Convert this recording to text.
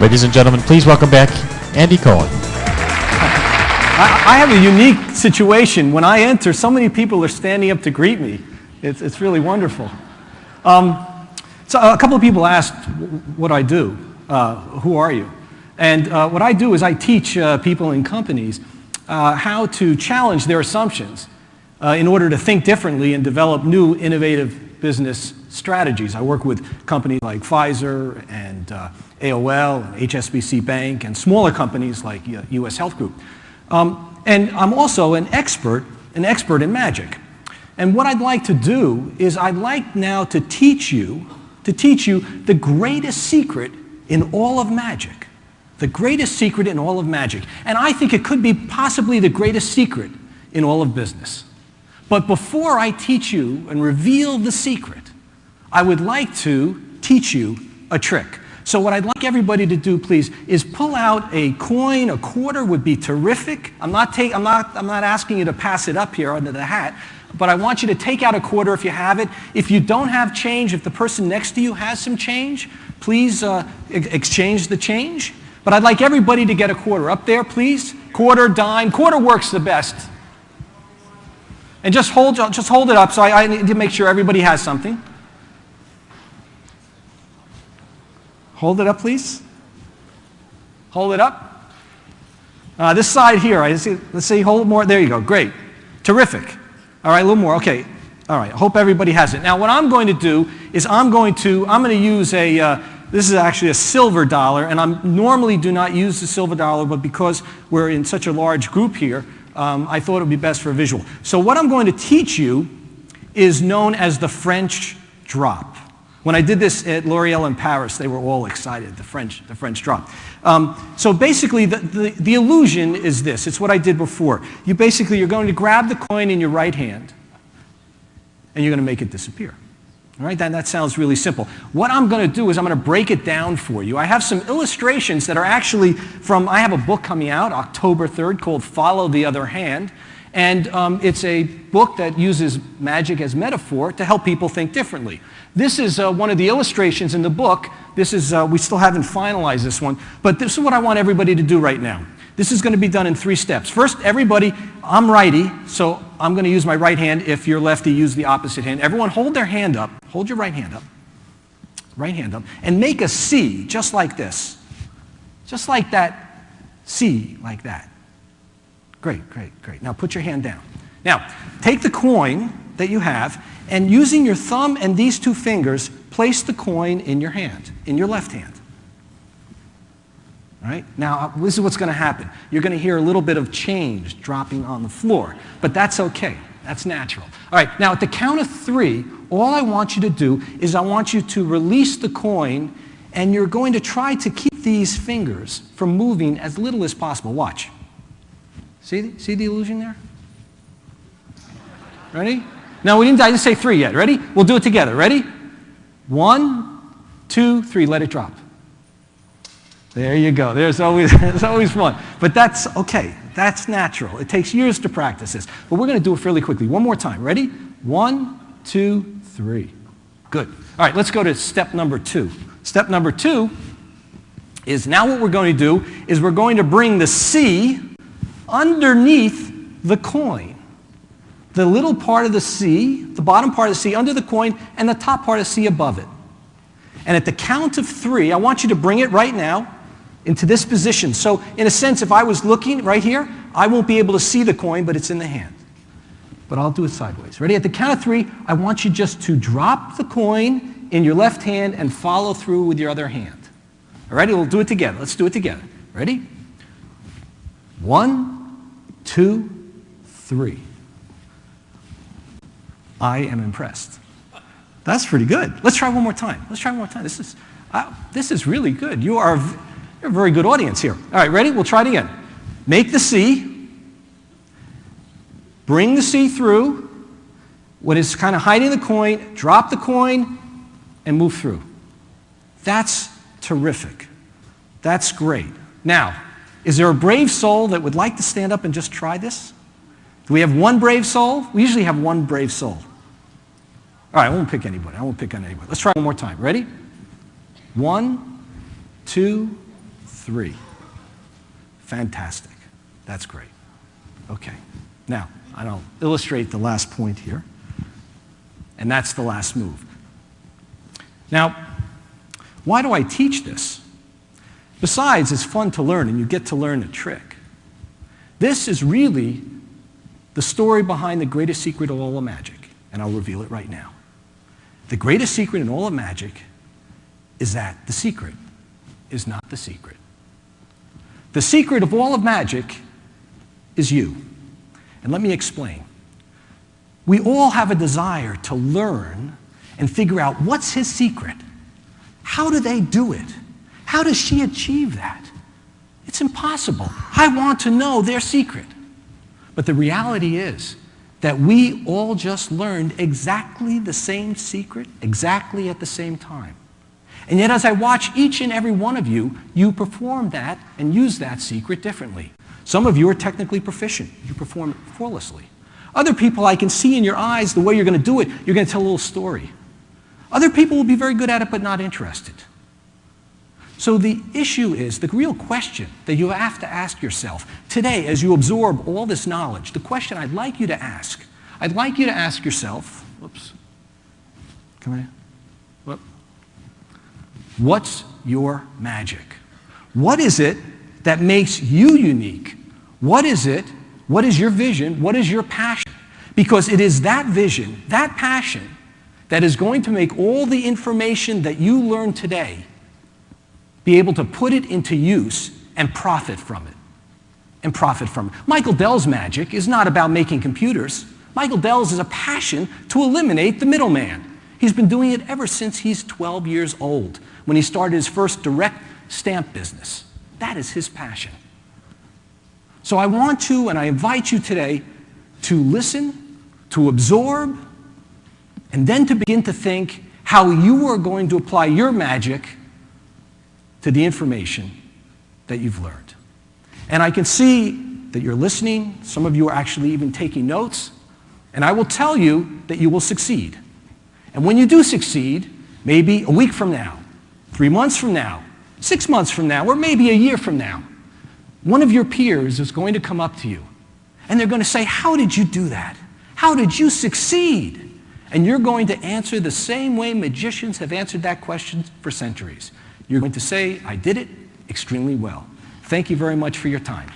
Ladies and gentlemen, please welcome back Andy Cohen. I have a unique situation. When I enter, so many people are standing up to greet me. It's really wonderful. So a couple of people asked what I do. Who are you? And what I do is I teach people in companies how to challenge their assumptions in order to think differently and develop new innovative business strategies. I work with companies like Pfizer and AOL and HSBC Bank and smaller companies like US Health Group. And I'm also an expert in magic. And what I'd like to do is I'd like now to teach you the greatest secret in all of magic. The greatest secret in all of magic. And I think it could be possibly the greatest secret in all of business. But before I teach you and reveal the secret, I would like to teach you a trick. So what I'd like everybody to do, please, is pull out a coin. A quarter would be terrific. I'm not asking you to pass it up here under the hat, but I want you to take out a quarter if you have it. If you don't have change, if the person next to you has some change, please exchange the change. But I'd like everybody to get a quarter. Up there, please. Quarter, dime. Quarter works the best. And just hold it up, so I need to make sure everybody has something. Hold it up, please. Hold it up. This side here, let's see, hold it more. There you go, great. Terrific. All right, a little more, okay. All right, I hope everybody has it. Now what I'm going to do is I'm going to use this is actually a silver dollar, and I normally do not use the silver dollar, but because we're in such a large group here, I thought it would be best for a visual. So what I'm going to teach you is known as the French drop. When I did this at L'Oreal in Paris, they were all excited, the French drop. So basically, the illusion is this. It's what I did before. You're going to grab the coin in your right hand, and you're going to make it disappear. All right, that sounds really simple. What I'm going to do is I'm going to break it down for you. I have some illustrations that are actually I have a book coming out October 3rd called Follow the Other Hand. And it's a book that uses magic as metaphor to help people think differently. This is one of the illustrations in the book. This is, we still haven't finalized this one, but this is what I want everybody to do right now. This is going to be done in 3 steps. First, everybody, I'm righty, so I'm going to use my right hand. If you're lefty, use the opposite hand. Everyone hold their hand up. Hold your right hand up, and make a C, just like this. Just like that, C, like that. Great, great, great. Now put your hand down. Now, take the coin that you have, and using your thumb and these 2 fingers, place the coin in your hand, in your left hand. All right? Now, this is what's going to happen. You're going to hear a little bit of change dropping on the floor, but that's okay. That's natural. All right, now at the count of 3, all I want you to do is I want you to release the coin, and you're going to try to keep these fingers from moving as little as possible. Watch. See the illusion there? Ready? Now, I didn't say 3 yet. Ready? We'll do it together. Ready? 1, 2, 3. Let it drop. There you go. There's always one. But that's okay. That's natural. It takes years to practice this. But we're going to do it fairly quickly. One more time. Ready? 1, 2, 3. Good. All right, let's go to step number 2. Step number 2 is now what we're going to do is we're going to bring the C underneath the coin. The little part of the C, the bottom part of the C under the coin, and the top part of the C above it. And at the count of 3, I want you to bring it right now into this position. So in a sense, if I was looking right here, I won't be able to see the coin, but it's in the hand. But I'll do it sideways. Ready? At the count of 3, I want you just to drop the coin in your left hand and follow through with your other hand. All right? We'll do it together. Let's do it together. Ready? 1, 2, 3. I am impressed. That's pretty good. Let's try one more time. Let's try one more time. This is really good. You're a very good audience here. All right, ready? We'll try it again. Make the C. Bring the C through. What is kind of hiding the coin, drop the coin, and move through. That's terrific. That's great. Now, is there a brave soul that would like to stand up and just try this? Do we have one brave soul? We usually have one brave soul. All right, I won't pick anybody. I won't pick on anybody. Let's try one more time. Ready? 1, 2, 3. Fantastic. That's great. Okay. Now, I'll illustrate the last point here. And that's the last move. Now, why do I teach this? Besides, it's fun to learn, and you get to learn a trick. This is really the story behind the greatest secret of all of magic, and I'll reveal it right now. The greatest secret in all of magic is that the secret is not the secret. The secret of all of magic is you. And let me explain. We all have a desire to learn and figure out what's his secret. How do they do it? How does she achieve that? It's impossible. I want to know their secret. But the reality is that we all just learned exactly the same secret, exactly at the same time. And yet as I watch each and every one of you, you perform that and use that secret differently. Some of you are technically proficient. You perform it flawlessly. Other people, I can see in your eyes the way you're going to do it. You're going to tell a little story. Other people will be very good at it but not interested. So the issue is, the real question that you have to ask yourself today as you absorb all this knowledge, the question I'd like you to ask yourself, what's your magic? What is it that makes you unique? What is it? What is your vision? What is your passion? Because it is that vision, that passion, that is going to make all the information that you learn today be able to put it into use and profit from it. Michael Dell's magic is not about making computers. Michael Dell's is a passion to eliminate the middleman. He's been doing it ever since he's 12 years old, when he started his first direct stamp business. That is his passion. So I want to, and I invite you today, to listen, to absorb, and then to begin to think how you are going to apply your magic to the information that you've learned. And I can see that you're listening. Some of you are actually even taking notes. And I will tell you that you will succeed. And when you do succeed, maybe a week from now, 3 months from now, 6 months from now, or maybe a year from now, one of your peers is going to come up to you. And they're going to say, how did you do that? How did you succeed? And you're going to answer the same way magicians have answered that question for centuries. You're going to say, I did it extremely well. Thank you very much for your time.